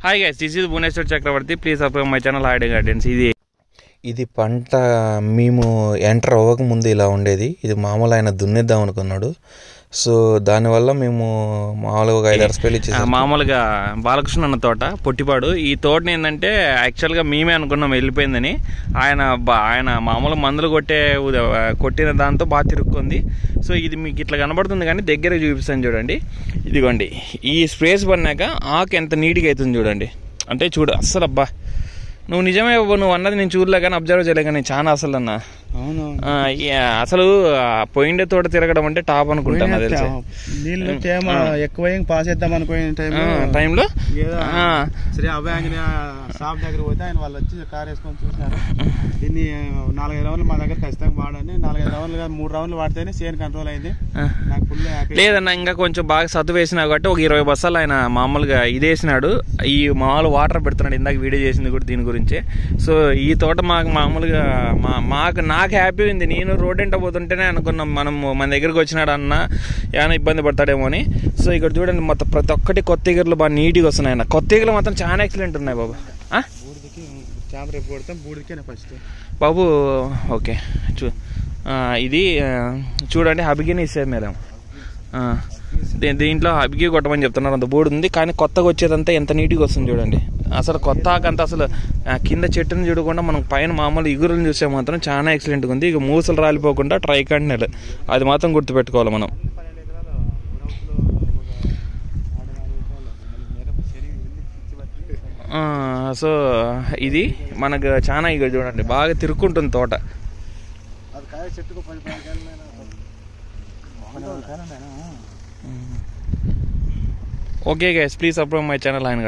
Hi guys, this is Bhuvaneshwar Chakravarthi. Please subscribe my channel hi gardens. ఇది పంట మేము enter అవ్వకముందు ఇలా ఉండేది. ఇది మామూలు ఆయన దున్నేద్దాం అనుకున్నాడు. సో దానివల్ల మేము మామూలుగా ఒక 5-6 స్ప్రేలు ఇచ్చేసాం. మామూలుగా బాలకృష్ణ అన్న తోట పొట్టిపాడు. ఈ తోటని ఏంటంటే యాక్చువల్గా మేమే అనుకున్నాం వెళ్ళిపోయిందని. ఆయన మామూలు మందులు కొట్టిన దాంతో బాగా తిరుక్కుంది. సో ఇది మీకు ఇట్లా కనబడుతుంది కానీ దగ్గర చూపిస్తాను చూడండి. ఇదిగోండి, ఈ స్ప్రేస్ పడినాక ఆకు ఎంత నీట్గా అవుతుంది చూడండి. అంటే చూడు అస్సలు అబ్బా, నువ్వు నిజమే నువ్వు అన్నది నేను చూడలే కానీ అబ్జర్వ్ చేయలే కానీ చాలా అసలు అన్న. అవును, అసలు పోయిండే తోట తిరగడం అంటే టాప్ అనుకుంటాను. నీళ్ళు తేమ ఎక్కువ పాస్ చేద్దాం అనుకునే టైంలో శ్రీ అభయాంజనేయ షాప్ దగ్గర పోతే ఆయన వాళ్ళు వచ్చి కార్ వేసుకొని చూసినారు. దీన్ని 4-5 రౌండ్లు మా దగ్గర ఖచ్చితంగా వాడండి. 4-5 రౌండ్లు కాదు 3 రౌండ్లు వాడితేనే సేన్ కంట్రోల్ అయింది. నాకు ఫుల్ లేదన్నా, ఇంకా కొంచెం బాగా సత్తు వేసినా కాబట్టి ఒక 20 బస్తాలు ఆయన మామూలుగా ఇదేసినాడు. ఈ మామూలు వాటర్ పెడుతున్నాడు. ఇందాక వీడియో చేసింది కూడా దీని గురించి. సో ఈ తోట మాకు మామూలుగా నాకు హ్యాపీ ఉంది. నేను రోడ్ ఎంట పోతుంటేనే అనుకున్నాం మనం మన దగ్గరికి వచ్చినాడు అన్న ఏమైనా ఇబ్బంది పడతాడేమో అని. సో ఇక్కడ చూడండి, మొత్తం ప్రతి ఒక్కటి కొత్త ఈగలు బాగా నీట్గా వస్తున్నాయి అన్న. కొత్త ఈగలు మాత్రం చాలా ఎక్సలెంట్ ఉన్నాయి బాబు. బాబు ఓకే, ఇది చూడండి హబిగిని ఇస్తారు మేడం. దీంట్లో హబిగి కొట్టమని చెప్తున్నారు. అంత బోర్డు ఉంది కానీ కొత్తగా వచ్చేదంతా ఎంత నీట్గా వస్తుంది చూడండి. అసలు కొత్త ఆకంతా అసలు కింద చెట్టుని చూడకుండా మనం పైన మామూలు ఇగురులను చూస్తే మాత్రం చాలా ఎక్సలెంట్గా ఉంది. ఇక మూసలు రాలిపోకుండా ట్రైకాండినల్ అది మాత్రం గుర్తుపెట్టుకోవాలి మనం. సో ఇది మనకు చాలా ఇక చూడండి బాగా తిరుక్కుంటుంది తోట. Okay guys, please subscribe my channel ఆయన.